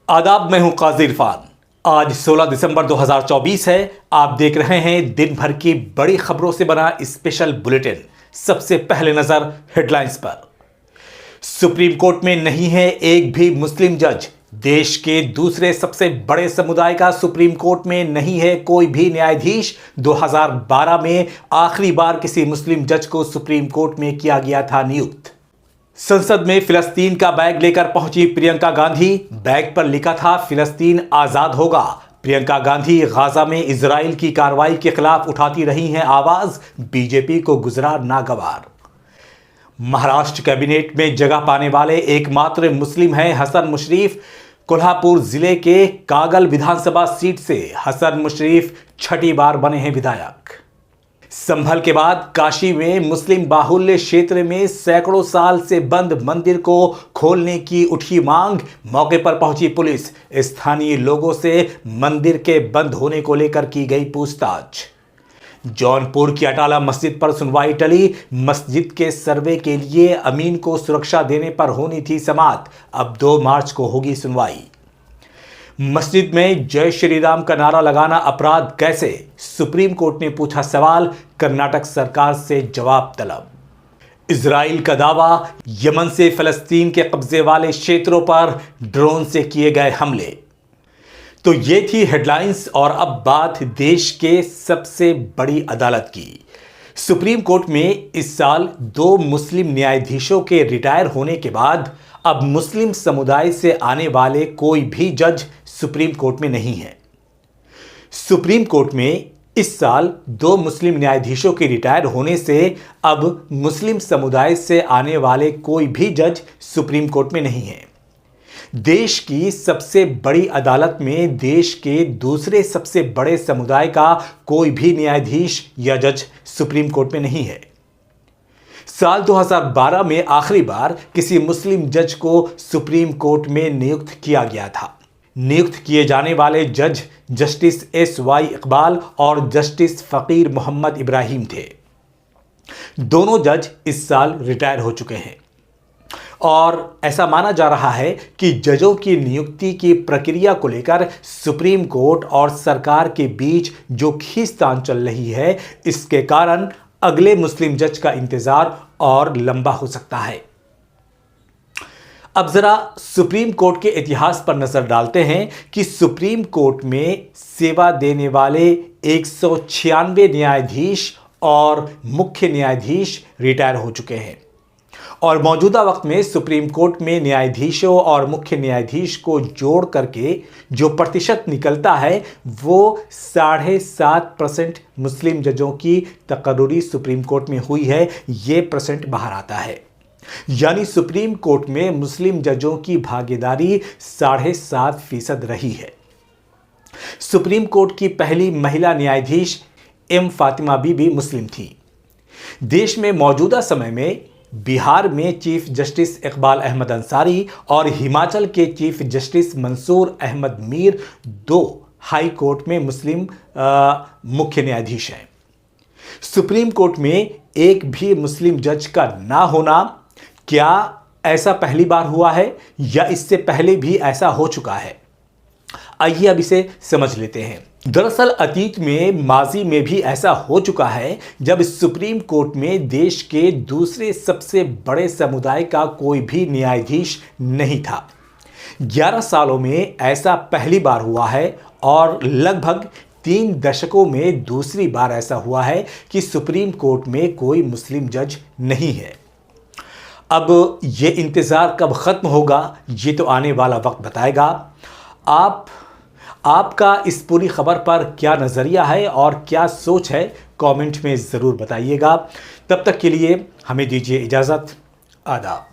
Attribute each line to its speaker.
Speaker 1: आदाब, मैं हूं काजी इरफान। आज 16 दिसंबर 2024 है। आप देख रहे हैं दिन भर की बड़ी खबरों से बना स्पेशल बुलेटिन। सबसे पहले नजर हेडलाइंस पर। सुप्रीम कोर्ट में नहीं है एक भी मुस्लिम जज। देश के दूसरे सबसे बड़े समुदाय का सुप्रीम कोर्ट में नहीं है कोई भी न्यायाधीश। 2012 में आखिरी बार किसी मुस्लिम जज को सुप्रीम कोर्ट में किया गया था नियुक्त। संसद में फिलिस्तीन का बैग लेकर पहुंची प्रियंका गांधी। बैग पर लिखा था फिलिस्तीन आजाद होगा। प्रियंका गांधी गाजा में इजराइल की कार्रवाई के खिलाफ उठाती रही हैं आवाज। बीजेपी को गुजरा नागवार। महाराष्ट्र कैबिनेट में जगह पाने वाले एकमात्र मुस्लिम हैं हसन मुशर्रफ। कोल्हापुर जिले के कागल विधानसभा सीट से हसन मुशर्रफ छठी बार बने हैं विधायक। संभल के बाद काशी में मुस्लिम बाहुल्य क्षेत्र में सैकड़ों साल से बंद मंदिर को खोलने की उठी मांग। मौके पर पहुंची पुलिस। स्थानीय लोगों से मंदिर के बंद होने को लेकर की गई पूछताछ। जौनपुर की अटाला मस्जिद पर सुनवाई टली। मस्जिद के सर्वे के लिए अमीन को सुरक्षा देने पर होनी थी समाअत। अब 2 मार्च को होगी सुनवाई। मस्जिद में जय श्री राम का नारा लगाना अपराध कैसे? सुप्रीम कोर्ट ने पूछा सवाल। कर्नाटक सरकार से जवाब तलब। इजराइल का दावा, यमन से फिलिस्तीन के कब्जे वाले क्षेत्रों पर ड्रोन से किए गए हमले। तो ये थी हेडलाइंस और अब बात देश के सबसे बड़ी अदालत की। सुप्रीम कोर्ट में इस साल 2 मुस्लिम न्यायाधीशों के रिटायर होने के बाद अब मुस्लिम समुदाय से आने वाले कोई भी जज सुप्रीम कोर्ट में नहीं है। सुप्रीम कोर्ट में इस साल 2 मुस्लिम न्यायाधीशों के रिटायर होने से अब मुस्लिम समुदाय से आने वाले कोई भी जज सुप्रीम कोर्ट में नहीं है। देश की सबसे बड़ी अदालत में देश के दूसरे सबसे बड़े समुदाय का कोई भी न्यायाधीश या जज सुप्रीम कोर्ट में नहीं है। साल 2012 में आखिरी बार किसी मुस्लिम जज को सुप्रीम कोर्ट में नियुक्त किया गया था। नियुक्त किए जाने वाले जज जस्टिस SY इकबाल और जस्टिस फकीर मोहम्मद इब्राहिम थे। दोनों जज इस साल रिटायर हो चुके हैं और ऐसा माना जा रहा है कि जजों की नियुक्ति की प्रक्रिया को लेकर सुप्रीम कोर्ट और सरकार के बीच जो खींचतान चल रही है, इसके कारण अगले मुस्लिम जज का इंतजार और लंबा हो सकता है। अब जरा सुप्रीम कोर्ट के इतिहास पर नजर डालते हैं कि सुप्रीम कोर्ट में सेवा देने वाले 196 न्यायाधीश और मुख्य न्यायाधीश रिटायर हो चुके हैं और मौजूदा वक्त में सुप्रीम कोर्ट में न्यायाधीशों और मुख्य न्यायाधीश को जोड़ करके जो प्रतिशत निकलता है वो 7.5% मुस्लिम जजों की तकर्रुरी सुप्रीम कोर्ट में हुई है। ये परसेंट बाहर आता है, यानी सुप्रीम कोर्ट में मुस्लिम जजों की भागीदारी 7.5% रही है। सुप्रीम कोर्ट की पहली महिला न्यायाधीश M फातिमा बीबी मुस्लिम थी। देश में मौजूदा समय में बिहार में चीफ जस्टिस इकबाल अहमद अंसारी और हिमाचल के chief justice Mansoor Ahmad Mir 2 high court में मुस्लिम मुख्य न्यायाधीश हैं। सुप्रीम कोर्ट में एक भी मुस्लिम जज का ना होना, क्या ऐसा पहली बार हुआ है या इससे पहले भी ऐसा हो चुका है? आइए अब इसे समझ लेते हैं। दरअसल अतीत में माजी में भी ऐसा हो चुका है जब सुप्रीम कोर्ट में देश के दूसरे सबसे बड़े समुदाय का कोई भी न्यायाधीश नहीं था। 11 सालों में ऐसा पहली बार हुआ है और लगभग 3 दशकों में दूसरी बार ऐसा हुआ है कि सुप्रीम कोर्ट में कोई मुस्लिम जज नहीं है। अब ये इंतज़ार कब ख़त्म होगा ये तो आने वाला वक्त बताएगा। आपका इस पूरी खबर पर क्या नज़रिया है और क्या सोच है, कमेंट में ज़रूर बताइएगा। तब तक के लिए हमें दीजिए इजाज़त। आदाब।